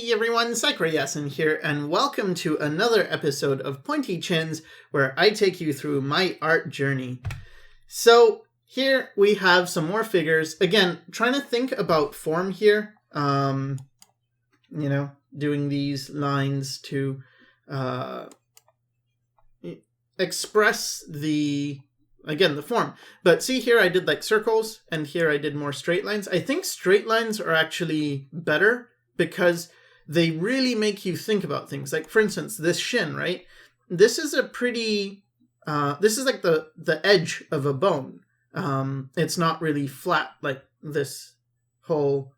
Hey everyone, Yasin here, and welcome to another episode of Pointy Chins, where I take you through my art journey. So here we have some more figures. Again, trying to think about form here. Doing these lines to express the form. But see here I did like circles, and here I did more straight lines. I think straight lines are actually better because they really make you think about things. Like, for instance, this shin, right? This is a pretty, this is like the edge of a bone. It's not really flat like this whole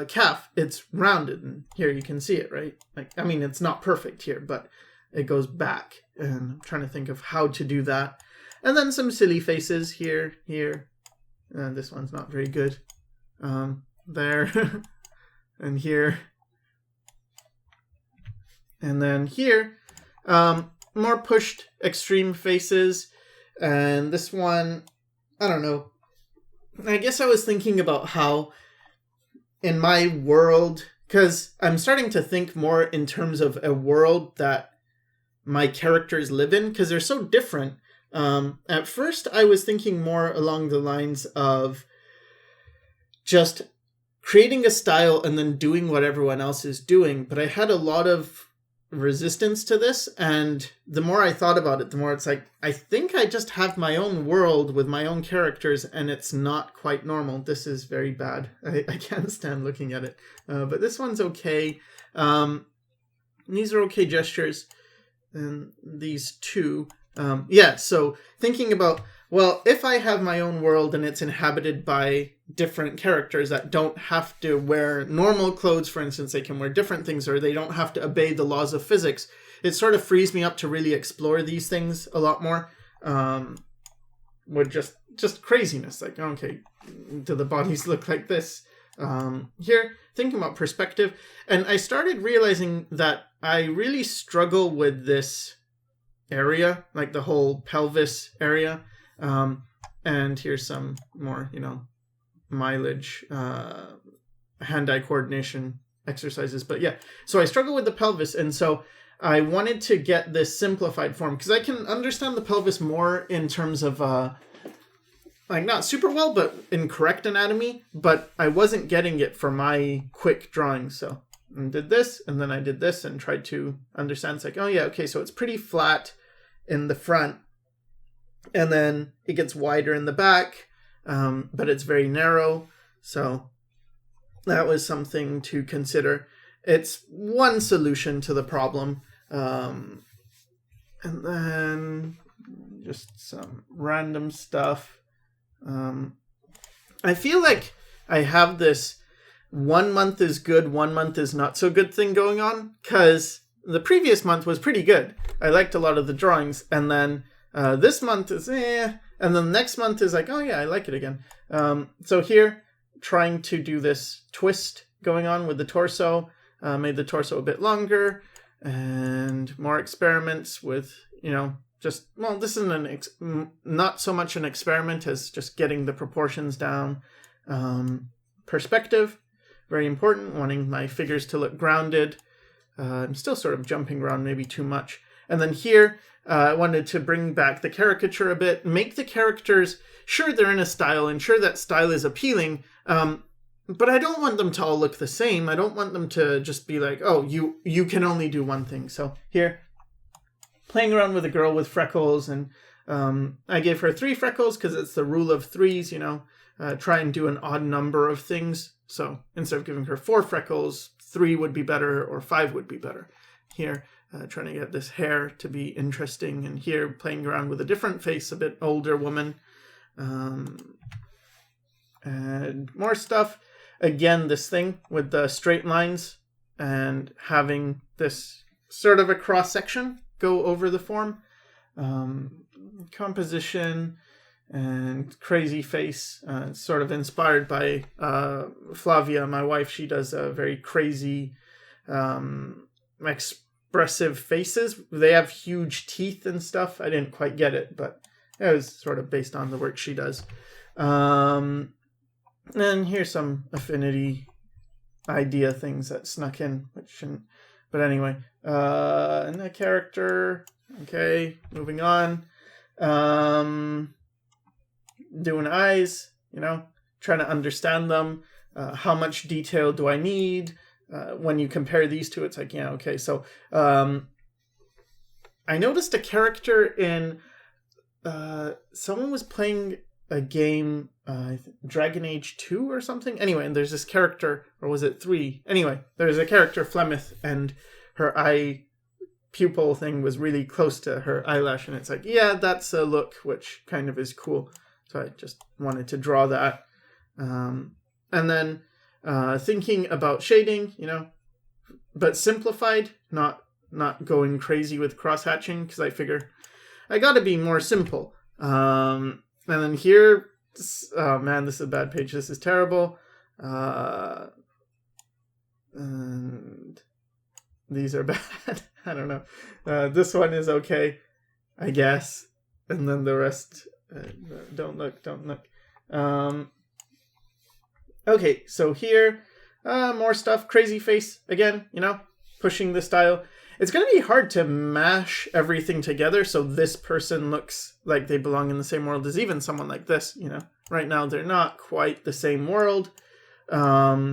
calf. It's rounded, and here you can see it, right? Like, I mean, it's not perfect here, but it goes back. And I'm trying to think of how to do that. And then some silly faces here. This one's not very good. There. And here. And then here. More pushed extreme faces. And this one, I don't know. I guess I was thinking about how in my world, because I'm starting to think more in terms of a world that my characters live in, because they're so different. At first, I was thinking more along the lines of just creating a style and then doing what everyone else is doing. But I had a lot of resistance to this. And the more I thought about it, the more it's like, I think I just have my own world with my own characters, and it's not quite normal. This is very bad. I can't stand looking at it. But this one's okay. These are okay gestures. And these two. So thinking about, well, if I have my own world and it's inhabited by different characters that don't have to wear normal clothes, for instance, they can wear different things, or they don't have to obey the laws of physics, it sort of frees me up to really explore these things a lot more, with just craziness. Like, okay, do the bodies look like this? Here, thinking about perspective, and I started realizing that I really struggle with this area, like the whole pelvis area. And here's some more, mileage, hand-eye coordination exercises. But yeah, so I struggle with the pelvis, and so I wanted to get this simplified form because I can understand the pelvis more in terms of like not super well, but in correct anatomy, but I wasn't getting it for my quick drawing. So I did this, and then I did this and tried to understand. It's like, oh yeah, okay, so it's pretty flat in the front, and then it gets wider in the back, but it's very narrow. So that was something to consider. It's one solution to the problem. And then just some random stuff. I feel like I have this 1 month is good, 1 month is not so good thing going on, because the previous month was pretty good. I liked a lot of the drawings, and then this month is and then next month is like, oh yeah, I like it again. So here, trying to do this twist going on with the torso, made the torso a bit longer, and more experiments with, this isn't not so much an experiment as just getting the proportions down. Perspective, very important, wanting my figures to look grounded. I'm still sort of jumping around maybe too much. And then here, I wanted to bring back the caricature a bit, make the characters, sure, they're in a style, and sure, that style is appealing, but I don't want them to all look the same. I don't want them to just be like, oh, you can only do one thing. So here, playing around with a girl with freckles, and I gave her 3 freckles because it's the rule of threes, try and do an odd number of things. So instead of giving her 4 freckles, 3 would be better, or 5 would be better. Here, trying to get this hair to be interesting, and here playing around with a different face, a bit older woman. And more stuff. Again, this thing with the straight lines and having this sort of a cross-section go over the form. Composition and crazy face, sort of inspired by Flavia, my wife. She does a very crazy expressive faces. They have huge teeth and stuff. I didn't quite get it, but it was sort of based on the work she does. And here's some affinity idea things that snuck in, which shouldn't. But anyway, and the character. Okay, moving on. Doing eyes, trying to understand them. How much detail do I need? When you compare these two, it's like, yeah, okay. So I noticed a character in someone was playing a game, Dragon Age 2 or something. Anyway, and there's this character, or was it 3? Anyway, there's a character, Flemeth, and her eye pupil thing was really close to her eyelash, and it's like, yeah, that's a look, which kind of is cool. So I just wanted to draw that. And then thinking about shading, but simplified, not going crazy with cross-hatching, because I figure I gotta be more simple. And then here, oh man, this is a bad page. This is terrible. And these are bad. I don't know. This one is okay, I guess. And then the rest, don't look. Okay, so here, more stuff. Crazy face again, pushing the style. It's going to be hard to mash everything together so this person looks like they belong in the same world as even someone like this, Right now, they're not quite the same world. More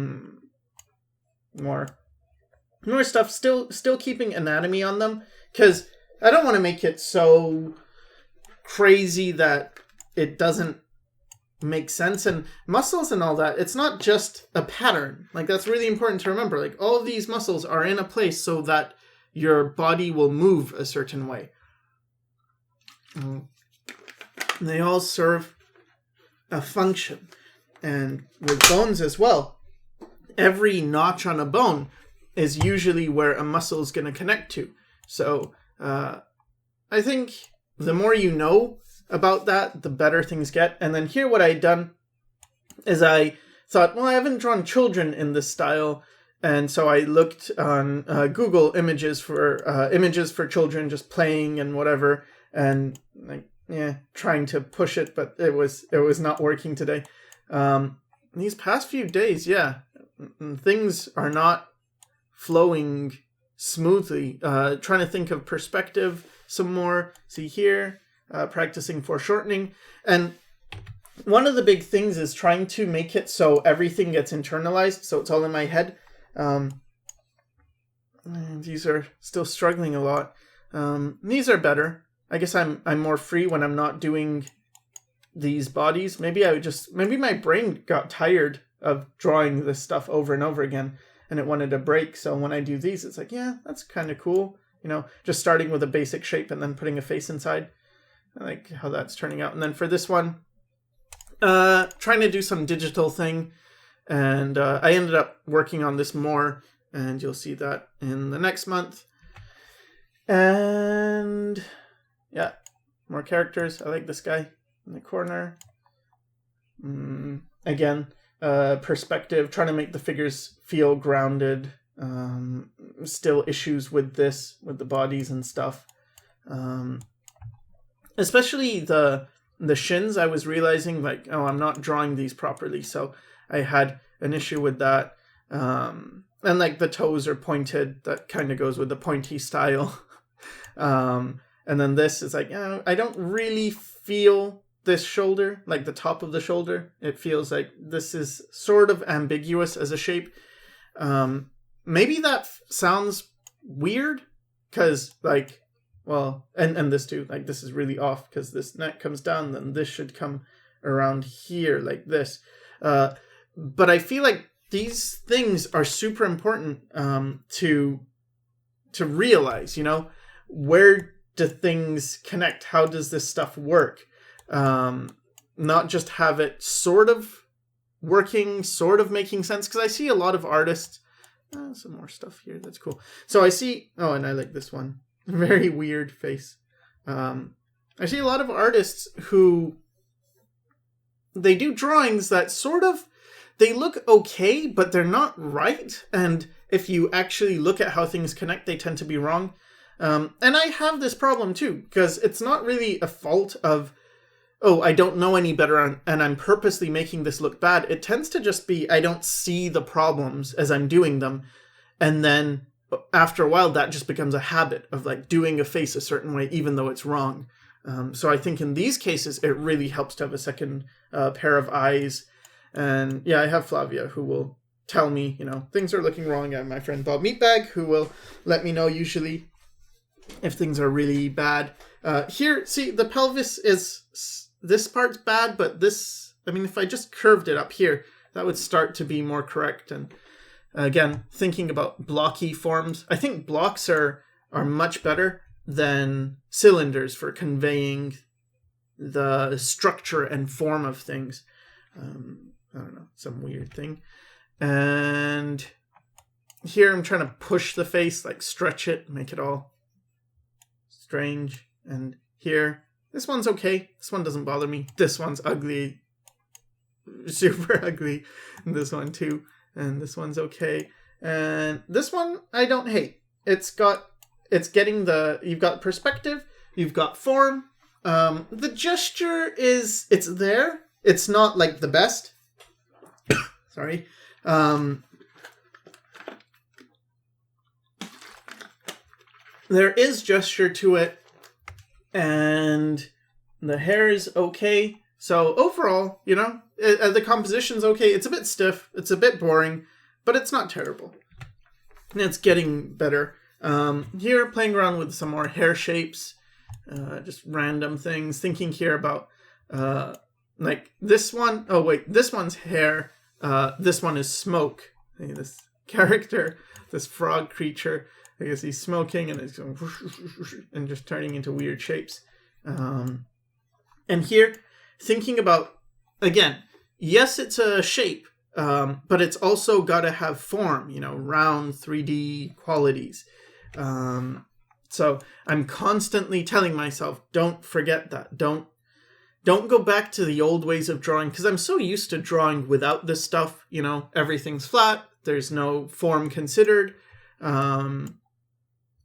stuff. Still keeping anatomy on them, because I don't want to make it so crazy that it doesn't make sense. And muscles and all that, it's not just a pattern. Like, that's really important to remember. Like, all of these muscles are in a place so that your body will move a certain way. They all serve a function. And with bones as well, every notch on a bone is usually where a muscle is going to connect to. So I think the more you know about that, the better things get. And then here what I had done is I thought, well, I haven't drawn children in this style. And so I looked on Google images for children just playing and whatever, and trying to push it, but it was not working today. These past few days, things are not flowing smoothly. Trying to think of perspective some more. See here, practicing foreshortening, and one of the big things is trying to make it so everything gets internalized, so it's all in my head. These are still struggling a lot. These are better. I guess I'm more free when I'm not doing these bodies. Maybe my brain got tired of drawing this stuff over and over again, and it wanted a break. So when I do these, it's like, yeah, that's kind of cool. Just starting with a basic shape and then putting a face inside. I like how that's turning out. And then for this one, trying to do some digital thing. And I ended up working on this more, and you'll see that in the next month. And yeah, more characters. I like this guy in the corner. Again, perspective, trying to make the figures feel grounded. Still issues with the bodies and stuff. Especially the shins, I was realizing, like, oh, I'm not drawing these properly, so I had an issue with that. And like the toes are pointed. That kind of goes with the pointy style. And then this is like, I don't really feel this shoulder, like the top of the shoulder. It feels like this is sort of ambiguous as a shape. Maybe that sounds weird, because like, well, and this too, like this is really off because this neck comes down, then this should come around here like this. But I feel like these things are super important to realize, where do things connect? How does this stuff work? Not just have it sort of working, sort of making sense. Because I see a lot of artists, some more stuff here. That's cool. So I see, and I like this one. Very weird face. I see a lot of artists who, they do drawings that sort of, they look okay, but they're not right. And if you actually look at how things connect, they tend to be wrong. And I have this problem too, because it's not really a fault of, oh, I don't know any better and I'm purposely making this look bad. It tends to just be I don't see the problems as I'm doing them. And then after a while, that just becomes a habit of like doing a face a certain way, even though it's wrong. So I think in these cases, it really helps to have a second pair of eyes. And yeah, I have Flavia who will tell me, things are looking wrong. I have my friend Bob Meatbag who will let me know usually if things are really bad. Here, see, the pelvis this part's bad, but this, if I just curved it up here, that would start to be more correct. And again, thinking about blocky forms, I think blocks are much better than cylinders for conveying the structure and form of things. I don't know, some weird thing. And here I'm trying to push the face, like stretch it, make it all strange. And here, this one's okay. This one doesn't bother me. This one's ugly, super ugly. And this one too. And this one's okay. And this one I don't hate. You've got perspective, you've got form. The gesture it's there. It's not like the best. Sorry. There is gesture to it, and the hair is okay. So overall, the composition's okay. It's a bit stiff. It's a bit boring, but it's not terrible. And it's getting better. Here, playing around with some more hair shapes, just random things. Thinking here about, like this one. Oh, wait, this one's hair. This one is smoke. This character, this frog creature, I guess he's smoking and it's going and just turning into weird shapes. And here, thinking about, again, yes, it's a shape, but it's also got to have form, round 3D qualities. So I'm constantly telling myself, don't forget that. Don't go back to the old ways of drawing, because I'm so used to drawing without this stuff. Everything's flat. There's no form considered.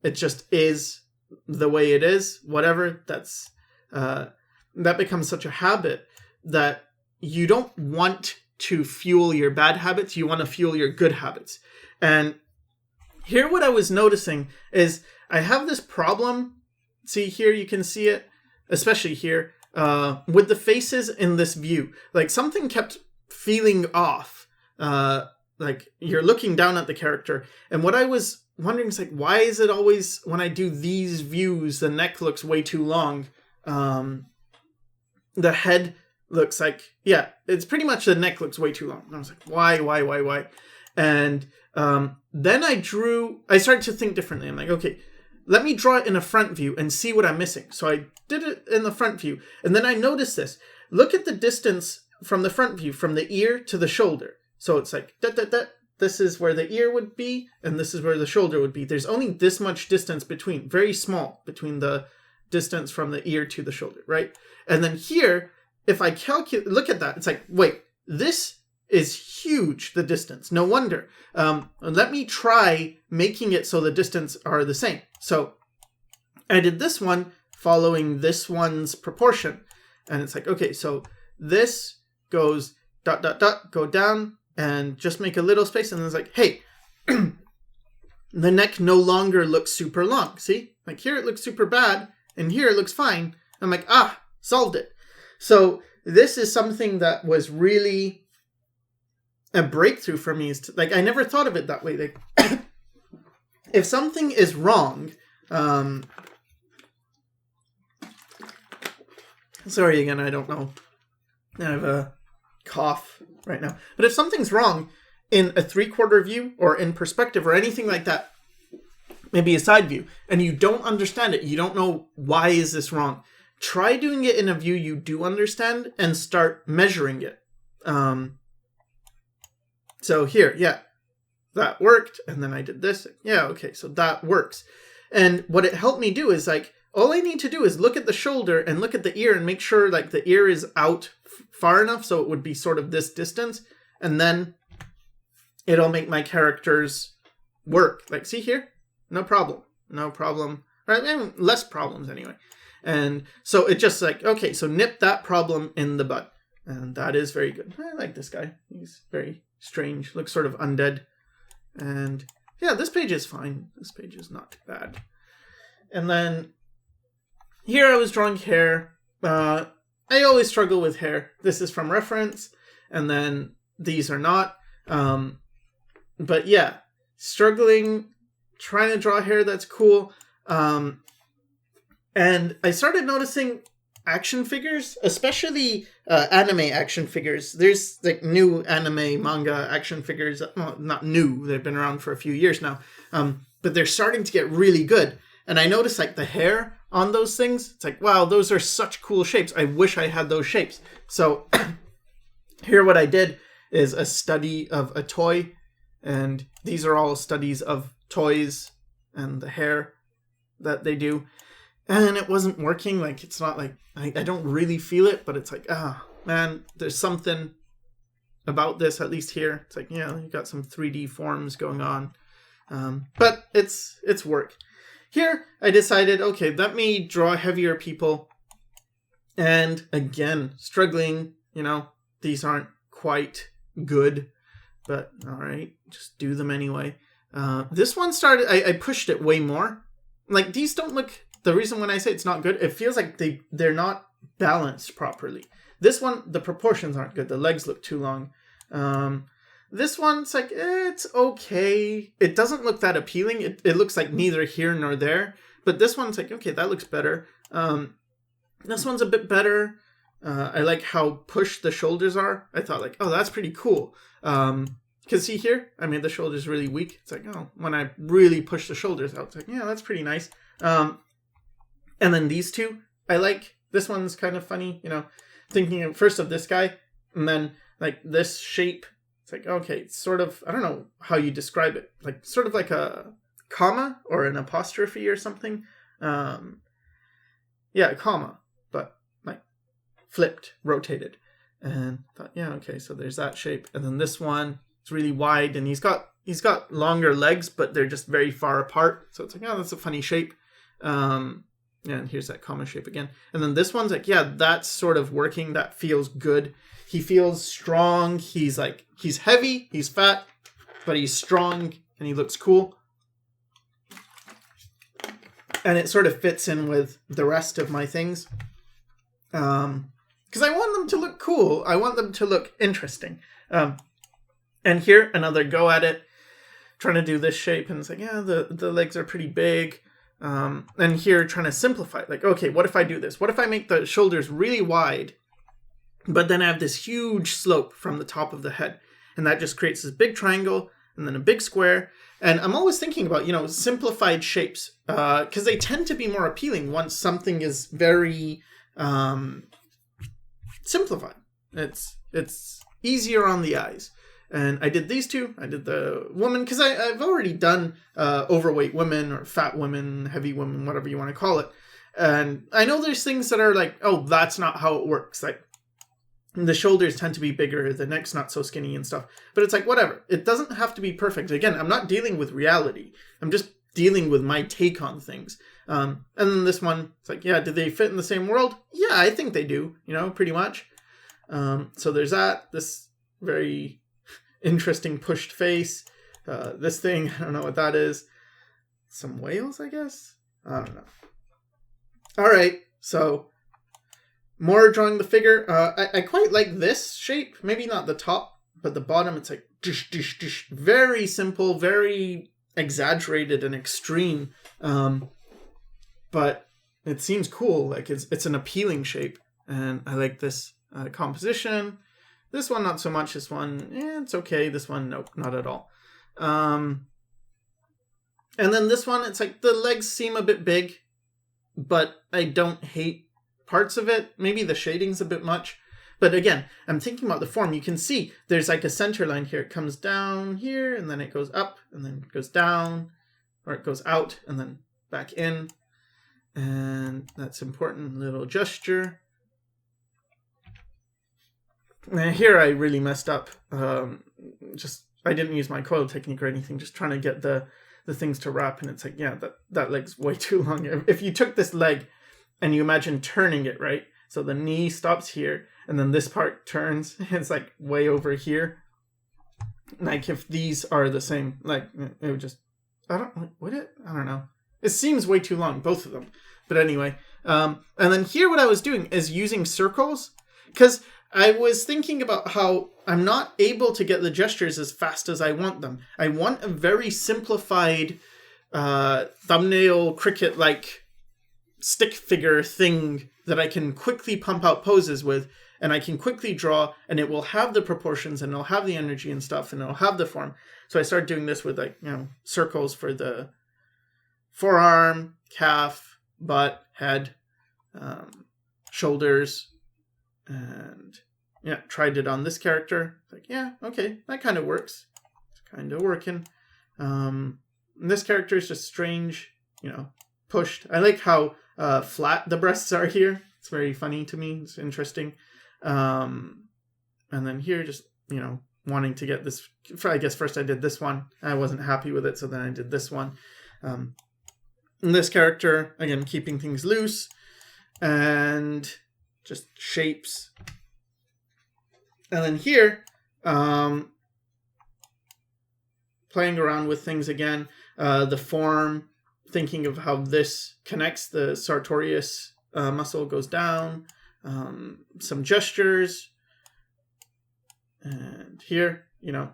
It just is the way it is. Whatever. That becomes such a habit that you don't want to fuel your bad habits. You want to fuel your good habits. And here what I was noticing is I have this problem. See here, you can see it, especially here, with the faces in this view. Like something kept feeling off. Like you're looking down at the character. And what I was wondering is like, why is it always when I do these views, the neck looks way too long? The head looks like, it's pretty much the neck looks way too long. And I was like, why? And then I started to think differently. I'm like, okay, let me draw it in a front view and see what I'm missing. So I did it in the front view. And then I noticed this. Look at the distance from the front view, from the ear to the shoulder. So it's like, this is where the ear would be, and this is where the shoulder would be. There's only this much distance between, very small, between the distance from the ear to the shoulder, right? And then here, if I look at that, it's like, wait, this is huge, the distance. No wonder. Let me try making it so the distance are the same. So I did this one following this one's proportion. And it's like, okay, so this goes ... go down, and just make a little space. And then it's like, hey, the neck no longer looks super long. See? Like here it looks super bad, and here it looks fine. I'm like, solved it. So this is something that was really a breakthrough for me. Like, I never thought of it that way. Like, if something is wrong, sorry again, I don't know. I have a cough right now. But if something's wrong in a 3/4 view or in perspective or anything like that, maybe a side view, and you don't understand it, you don't know why is this wrong, try doing it in a view you do understand and start measuring it. So here, that worked. And then I did this. Okay, so that works. And what it helped me do is like, all I need to do is look at the shoulder and look at the ear and make sure like the ear is out far enough so it would be sort of this distance. And then it'll make my characters work. Like, see here? No problem. Right? Less problems anyway. And so it just like, okay, so nip that problem in the bud. And that is very good. I like this guy. He's very strange. Looks sort of undead. And yeah, this page is fine. This page is not too bad. And then here I was drawing hair. I always struggle with hair. This is from reference. And then these are not. But yeah, struggling, trying to draw hair that's cool. And I started noticing action figures, especially anime action figures. There's like new anime manga action figures. Well, not new. They've been around for a few years now. But they're starting to get really good. And I noticed like the hair on those things. It's like, wow, those are such cool shapes. I wish I had those shapes. So here what I did is a study of a toy. And these are all studies of toys and the hair that they do. And it wasn't working. Like, it's not like, I don't really feel it, but it's like, man, there's something about this, at least here. It's like, yeah, you got some 3D forms going on. But it's work. Here, I decided, okay, let me draw heavier people. And again, struggling, these aren't quite good, but all right, just do them anyway. This one started, I pushed it way more. Like, these don't look, the reason when I say it's not good, it feels like they're not balanced properly. This one, the proportions aren't good. The legs look too long. This one's like, it's okay. It doesn't look that appealing. It looks like neither here nor there. But this one's like, okay, that looks better. This one's a bit better. I like how pushed the shoulders are. I thought like, oh, that's pretty cool. Because see here, I made the shoulders really weak. It's like, oh, when I really push the shoulders out, it's like, yeah, that's pretty nice. And then these two, I like. This one's kind of funny, thinking first of this guy, and then like this shape. It's like, okay, it's sort of, I don't know how you describe it. Like sort of like a comma or an apostrophe or something. Yeah, a comma, but like flipped, rotated. And I thought, yeah, okay, so there's that shape. And then this one, it's really wide, and he's got longer legs, but they're just very far apart. So it's like, oh, that's a funny shape. And here's that comma shape again. And then this one's like, yeah, that's sort of working. That feels good. He feels strong. He's heavy, he's fat, but he's strong and he looks cool. And it sort of fits in with the rest of my things. Because I want them to look cool. I want them to look interesting. And here, another go at it. Trying to do this shape. And it's like, yeah, the legs are pretty big. And here, trying to simplify. Like, okay, what if I do this? What if I make the shoulders really wide, but then I have this huge slope from the top of the head? And that just creates this big triangle and then a big square. And I'm always thinking about, simplified shapes. Because they tend to be more appealing once something is very simplified. It's easier on the eyes. And I did these two. I did the woman, because I've already done overweight women or fat women, heavy women, whatever you want to call it. And I know there's things that are like, oh, that's not how it works. Like, the shoulders tend to be bigger, the neck's not so skinny and stuff. But it's like, whatever. It doesn't have to be perfect. Again, I'm not dealing with reality. I'm just dealing with my take on things. And then this one, it's like, yeah, do they fit in the same world? Yeah, I think they do, pretty much. So there's that. This very interesting pushed face. This thing, I don't know what that is. Some whales, I guess? I don't know. All right, so more drawing the figure. I quite like this shape. Maybe not the top, but the bottom, it's like dish, dish, dish. Very simple, very exaggerated and extreme. But it seems cool. Like it's an appealing shape. And I like this composition. This one, not so much. This one, it's okay. This one, nope, not at all. And then this one, it's like the legs seem a bit big, but I don't hate parts of it. Maybe the shading's a bit much. But again, I'm thinking about the form. You can see there's like a center line here. It comes down here, and then it goes up, and then it goes down, or it goes out, and then back in. And that's important little gesture. Here I really messed up. I didn't use my coil technique or anything, just trying to get the things to wrap, and it's like, yeah, that leg's way too long. If you took this leg and you imagine turning it, right? So the knee stops here, and then this part turns. It's like way over here. Like if these are the same, like it would just, would it? I don't know. It seems way too long, both of them. But anyway, and then here what I was doing is using circles, because I was thinking about how I'm not able to get the gestures as fast as I want them. I want a very simplified thumbnail cricket-like stick figure thing that I can quickly pump out poses with, and I can quickly draw, and it will have the proportions, and it'll have the energy and stuff, and it'll have the form. So I started doing this with circles for the forearm, calf, butt, head, shoulders, and tried it on this character. Like, yeah, okay, that kind of works. It's kind of working. This character is just strange, pushed. I like how flat the breasts are here. It's very funny to me. It's interesting. And then here, just, wanting to get this. I guess first I did this one. I wasn't happy with it, so then I did this one. And this character, again, keeping things loose and just shapes. And then here, playing around with things again. The form, thinking of how this connects. The sartorius muscle goes down. Some gestures. And here,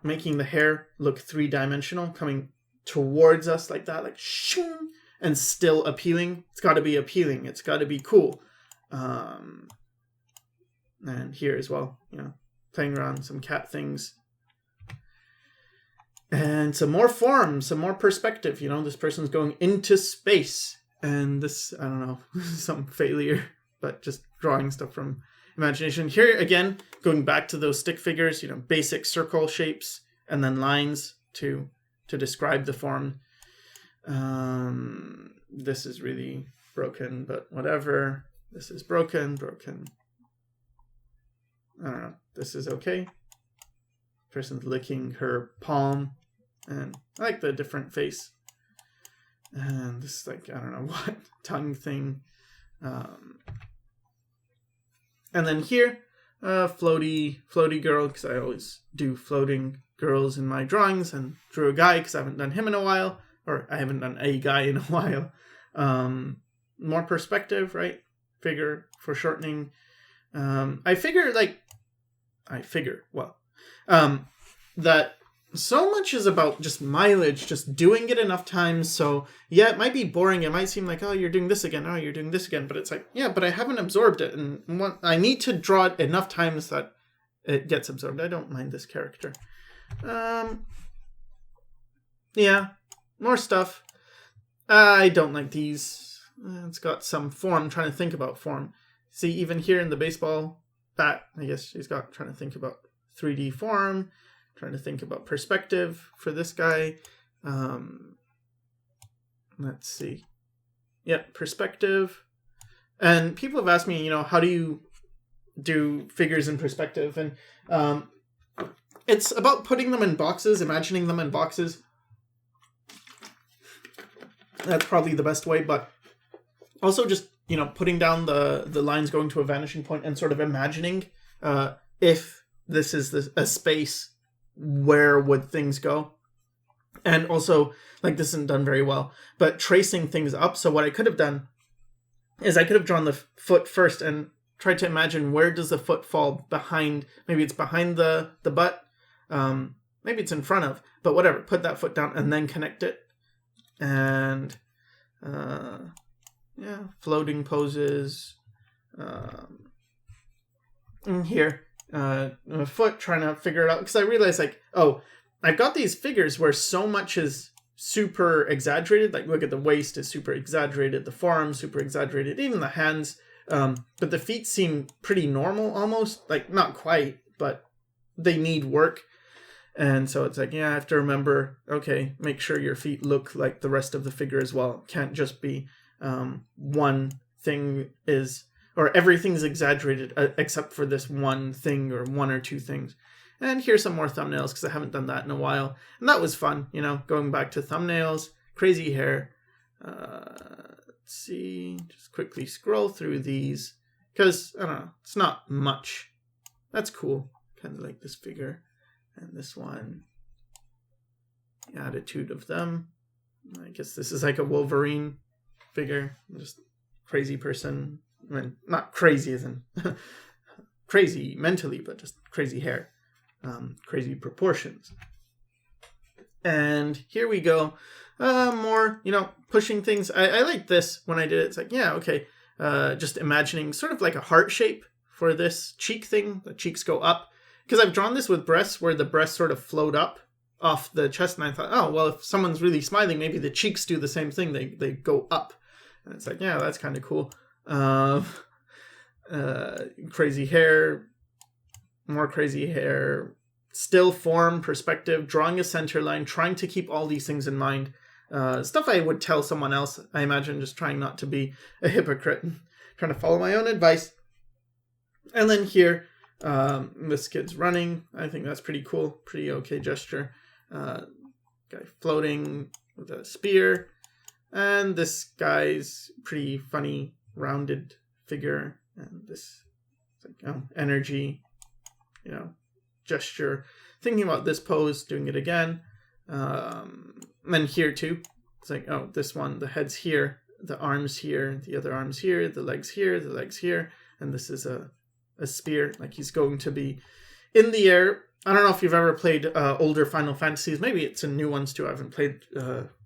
making the hair look three-dimensional, coming towards us like that, like shing, and still appealing. It's got to be appealing. It's got to be cool. And here as well, playing around some cat things. And some more form, some more perspective. This person's going into space. And this, I don't know, some failure, but just drawing stuff from imagination. Here, again, going back to those stick figures, basic circle shapes, and then lines to describe the form. This is really broken, but whatever. This is broken. I don't know. This is okay. Person's licking her palm, and I like the different face. And this is like, I don't know what, tongue thing. And then here, floaty girl, because I always do floating girls in my drawings, and drew a guy because I haven't done him in a while, or I haven't done a guy in a while. More perspective, right? Figure for shortening. I figure that so much is about just mileage, just doing it enough times. So yeah, it might be boring. It might seem like, oh, you're doing this again. Oh, you're doing this again. But it's like, yeah, but I haven't absorbed it. And I need to draw it enough times that it gets absorbed. I don't mind this character. Yeah, more stuff. I don't like these. It's got some form. I'm trying to think about form. See, even here in the baseball bat, I guess she's got trying to think about 3D form. Trying to think about perspective for this guy. Let's see. Yep, perspective. And people have asked me, how do you do figures in perspective? And it's about putting them in boxes, imagining them in boxes. That's probably the best way, but also just, putting down the lines going to a vanishing point and sort of imagining if this is a space, where would things go? And also, like, this isn't done very well, but tracing things up. So what I could have done is I could have drawn the foot first and tried to imagine where does the foot fall behind. Maybe it's behind the butt. Maybe it's in front of, but whatever. Put that foot down and then connect it. And floating poses. In here. A foot, trying to figure it out, because I realized, like, oh, I've got these figures where so much is super exaggerated. Like, look at the waist is super exaggerated, the forearm super exaggerated, even the hands. But the feet seem pretty normal almost, like not quite, but they need work. And so it's like, yeah, I have to remember, okay, make sure your feet look like the rest of the figure as well. It can't just be one thing is, or everything's exaggerated except for this one thing or one or two things. And here's some more thumbnails because I haven't done that in a while. And that was fun, going back to thumbnails, crazy hair, let's see, just quickly scroll through these, because, I don't know, it's not much. That's cool. Kind of like this figure. And this one, the attitude of them. I guess this is like a Wolverine figure. Just crazy person. I mean, not crazy as in crazy mentally, but just crazy hair. Crazy proportions. And here we go. More, pushing things. I like this when I did it. It's like, yeah, okay. Just imagining sort of like a heart shape for this cheek thing. The cheeks go up. Because I've drawn this with breasts where the breasts sort of float up off the chest. And I thought, oh, well, if someone's really smiling, maybe the cheeks do the same thing. They go up. And it's like, yeah, that's kind of cool. Crazy hair. More crazy hair. Still form, perspective, drawing a center line, trying to keep all these things in mind. Stuff I would tell someone else, I imagine, just trying not to be a hypocrite. Trying to follow my own advice. And then here, this kid's running. I think that's pretty cool. Pretty okay gesture. Guy floating with a spear. And this guy's pretty funny, rounded figure. And this energy, gesture. Thinking about this pose, doing it again. And here too. It's like, oh, this one, the head's here, the arms here, the other arms here, the legs here, the legs here. And this is a spear, like he's going to be in the air. I don't know if you've ever played older Final Fantasies. Maybe it's in new ones too. I haven't played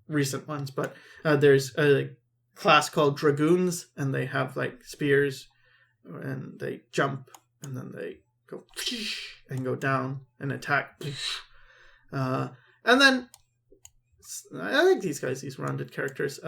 recent ones, but there's a class called Dragoons, and they have like spears, and they jump, and then they go and go down and attack. And then I like these guys, these rounded characters.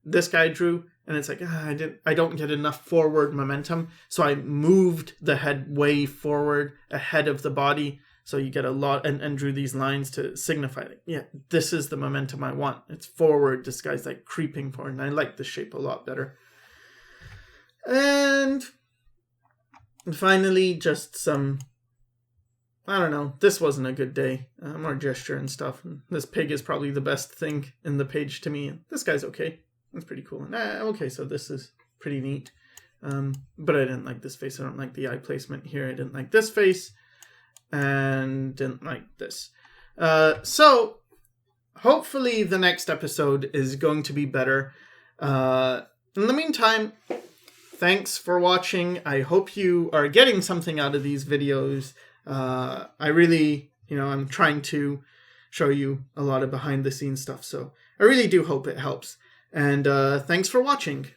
This guy drew, and it's like, I don't get enough forward momentum, so I moved the head way forward ahead of the body, so you get a lot, and drew these lines to signify, like, yeah, this is the momentum I want. It's forward. This guy's like creeping forward, and I like the shape a lot better. And finally, just some, I don't know, this wasn't a good day. More gesture and stuff. This pig is probably the best thing in the page to me. This guy's okay. That's pretty cool. Okay, so this is pretty neat. But I didn't like this face. I don't like the eye placement here. I didn't like this face. And didn't like this. So, hopefully the next episode is going to be better. In the meantime, thanks for watching. I hope you are getting something out of these videos. I really, I'm trying to show you a lot of behind the scenes stuff. So I really do hope it helps. And thanks for watching.